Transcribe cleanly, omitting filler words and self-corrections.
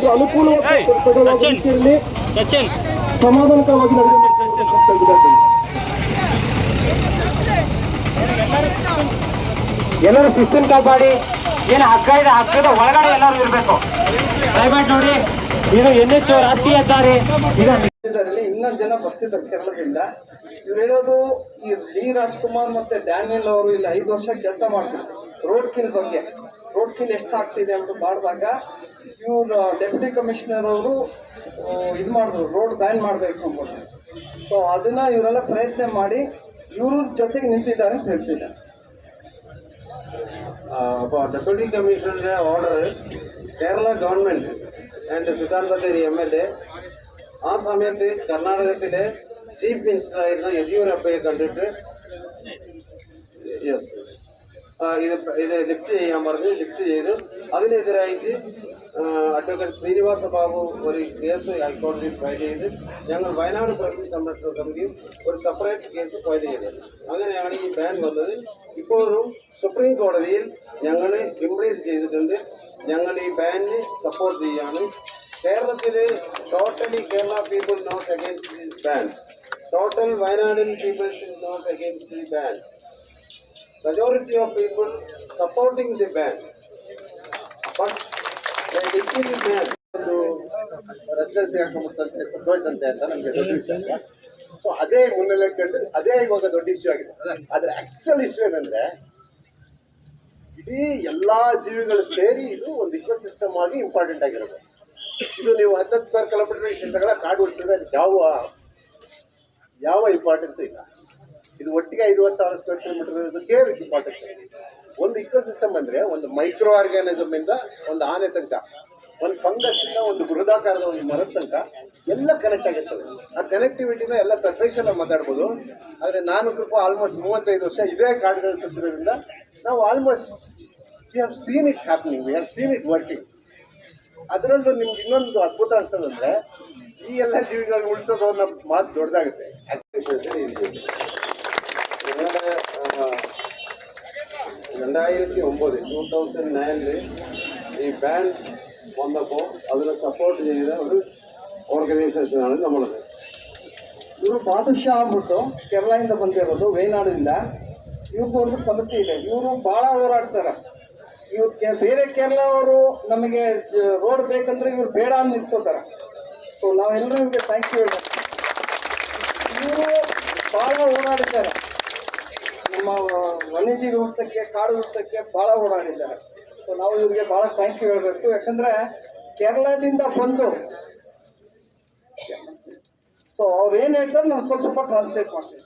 ಮತ್ತು ಅನುಕೂಲವಾಗಿ ರೀತಿಯಲ್ಲಿ ಸಮಾಧಾನಕರವಾಗಿ ಎಲ್ಲರೂ ಶಿಸ್ತನ್ನು ಕಾಪಾಡಿ. ಏನು ಹಗ್ಗ ಇದೆ, ಹಗ್ಗದ ಒಳಗಡೆ ಎಲ್ಲರೂ ಇರಬೇಕು. ದಯಮಾಡಿ ನೋಡಿ, ಇದು NH ರಾಷ್ಟ್ರೀಯ ಹೆದ್ದಾರಿ. ಈಗ ಇನ್ನೊಂದು ಜನ ಬರ್ತಿದ್ದಾರೆ ಕೇರಳದಿಂದ. ಇವ್ರು ಹೇಳೋದು ಈ ಡಿ ರಾಜ್ಕುಮಾರ್ ಮತ್ತೆ ಡ್ಯಾನಿಯಲ್ ಅವರು ಇಲ್ಲಿ 5 ವರ್ಷ ಕೆಲಸ ಮಾಡ್ತಾರೆ ರೋಡ್ ಕಿಲ್ ಬಗ್ಗೆ. ರೋಡ್ ಕಿಲ್ ಎಷ್ಟಾಗ್ತಿದೆ ಅಂತ ಮಾಡಿದಾಗ ಇವರು ಡೆಪ್ಯೂಟಿ ಕಮಿಷನರ್ ಅವರು ಇದು ಮಾಡಿದ್ರು, ರೋಡ್ ಬ್ಯಾನ್ ಮಾಡಬೇಕು ಅಂದ್ಬಿಟ್ಟು. ಸೊ ಅದನ್ನ ಇವರೆಲ್ಲ ಪ್ರಯತ್ನ ಮಾಡಿ ಇವರು ಜೊತೆಗೆ ನಿಂತಿದ್ದಾರೆ ಅಂತ ಹೇಳ್ತಿದ್ದಾರೆ. Deputy Commissioner order Kerala government and Sultan Bathery MLA ആ സമയത്ത് കർണാടകത്തിലെ ചീഫ് മിനിസ്റ്റർ ആയിരുന്ന യെദ്യൂരപ്പയെ കണ്ടിട്ട് ഇത് ലിഫ്റ്റ് ചെയ്യാൻ പറഞ്ഞു. ലിഫ്റ്റ് ചെയ്തു. അതിനെതിരായിട്ട് അഡ്വക്കേറ്റ് ശ്രീനിവാസ ബാബു ഒരു കേസ് ഹൈക്കോടതിയിൽ ഫയൽ ചെയ്ത് ഞങ്ങൾ വയനാട് പ്രകൃതി സംരക്ഷണ സമിതിയും ഒരു സെപ്പറേറ്റ് കേസ് ഫയൽ ചെയ്തത്. അങ്ങനെയാണ് ഈ ബാൻ വന്നത്. ഇപ്പോഴും സുപ്രീം കോടതിയിൽ ഞങ്ങൾ ഇംപ്ലീറ്റ് ചെയ്തിട്ടുണ്ട്. ഞങ്ങൾ ഈ ബാനിന് സപ്പോർട്ട് ചെയ്യാണ്. കേരളത്തിൽ totally Kerala people not against this ban. Total വയനാടിൻ peoples is not against the ban. Majority of people supporting the ban. But the illegal ban residency ಹಾಕೊಂಡ್ಬಿಡ್ತಂತೆ ಸತ್ತೋಯ್ತಂತೆ ಅಂತ ನಮಗೆ ದೊಡ್ಡ ವಿಷಯ. ಸೊ ಅದೇ ಮುನ್ನೆಲೆ ಕಂಡು ಅದೇ ಇವಾಗ ದೊಡ್ಡ ಇಶ್ಯೂ ಆಗಿದೆ. ಆದ್ರೆ ಆಕ್ಚುಲ್ ಇಶ್ಯೂ ಏನಂದ್ರೆ ಇಡೀ ಎಲ್ಲಾ ಜೀವಿಗಳು ಸೇರಿ ಇದು ಒಂದು ಇಕೋ ಸಿಸ್ಟಮ್ ಆಗಿ ಇಂಪಾರ್ಟೆಂಟ್ ಆಗಿರೋದು. ಇದು ನೀವು 10 ಸ್ಕ್ವೇರ್ ಕಿಲೋಮೀಟರ್ ಇಷ್ಟಗಳ ಕಾಡು ಉಳಿಸಿದ್ರೆ ಅದಕ್ಕೆ ಯಾವ ಇಂಪಾರ್ಟೆನ್ಸ್ ಇಲ್ಲ. ಇದು ಒಟ್ಟಿಗೆ 5,000 ಸ್ಕ್ವೇರ್ ಕಿಲೋಮೀಟರ್ ಇಂಪಾರ್ಟೆನ್ಸ್. ಒಂದು ಇಕೋ ಸಿಸ್ಟಮ್ ಅಂದ್ರೆ ಒಂದು ಮೈಕ್ರೋ ಆರ್ಗ್ಯಾನಿಸಮ್ ಇಂದ ಒಂದು ಆನೆ ತನಕ, ಒಂದು ಫಂಗಸ್ ಇಂದ ಒಂದು ಬೃಹದಾಕಾರದ ಒಂದು ಮರದ ತನಕ ಎಲ್ಲ ಕನೆಕ್ಟ್ ಆಗಿರ್ತದೆ. ಆ ಕನೆಕ್ಟಿವಿಟಿನ ಎಲ್ಲ ಸರ್ಫೇಸ್ ಅಲ್ಲಿ ಮಾತಾಡ್ಬೋದು. ಆದ್ರೆ ನಾನು ಆಲ್ಮೋಸ್ಟ್ 35 ವರ್ಷ ಇದೇ ಕಾಡುಗಳು ಸುತ್ತಿರೋದ್ರಿಂದ ನಾವು almost we have seen it happening, we have seen it working. ಅದರಲ್ಲೂ ನಿಮ್ಗೆ ಇನ್ನೊಂದು ಅದ್ಭುತ ಅನ್ಸೋದಂದ್ರೆ ಈ ಎಲ್ಲ ಜೀವಿಗಳನ್ನ ಉಳಿಸೋದು ಅನ್ನೋ ಮಾತು ದೊಡ್ಡದಾಗುತ್ತೆ. 2009 ഈ ബാൻ വന്നപ്പോൾ അതിനെ സപ്പോർട്ട് ചെയ്ത ഒരു ഓർഗനൈസേഷനാണ് നമ്മളത്. ಇವರು ಬಾದುಷಾ ಆಗ್ಬಿಟ್ಟು ಕೇರಳದಿಂದ ಬಂದಿರೋದು, ವಯನಾಡಿಂದ. ಇವ್ರಿಗೂ ಒಂದು ಸಮಿತಿ ಇದೆ. ಇವರು ಭಾಳ ಹೋರಾಡ್ತಾರೆ. ಇವ್ರು ಬೇರೆ ಕೇರಳ ಅವರು ನಮಗೆ ರೋಡ್ ಬೇಕಂದ್ರೆ ಇವ್ರು ಬೇಡ ಅಂತ ನಿಂತ್ಕೋತಾರೆ. ಸೊ ನಾವೆಲ್ಲರೂ ಇವ್ರಿಗೆ ಥ್ಯಾಂಕ್ ಯು ಹೇಳ್ಬೇಕು. ಇವರು ಭಾಳ ಓಡಾಡಿದ್ದಾರೆ, ನಮ್ಮ ವನ್ಯಜೀವಿ ಉಳಿಸೋಕ್ಕೆ, ಕಾಡು ಉಳಿಸೋಕ್ಕೆ ಭಾಳ ಓಡಾಡಿದ್ದಾರೆ. ಸೊ ನಾವು ಇವ್ರಿಗೆ ಭಾಳ ಥ್ಯಾಂಕ್ ಯು ಹೇಳಬೇಕು. ಯಾಕಂದರೆ ಕೇರಳದಿಂದ ಬಂದು ಸೊ ಅವ್ರು ಏನು ಹೇಳ್ತಾರೆ ನಾನು ಸ್ವಲ್ಪ ಟ್ರಾನ್ಸ್ಲೇಟ್ ಮಾಡ್ತೀನಿ.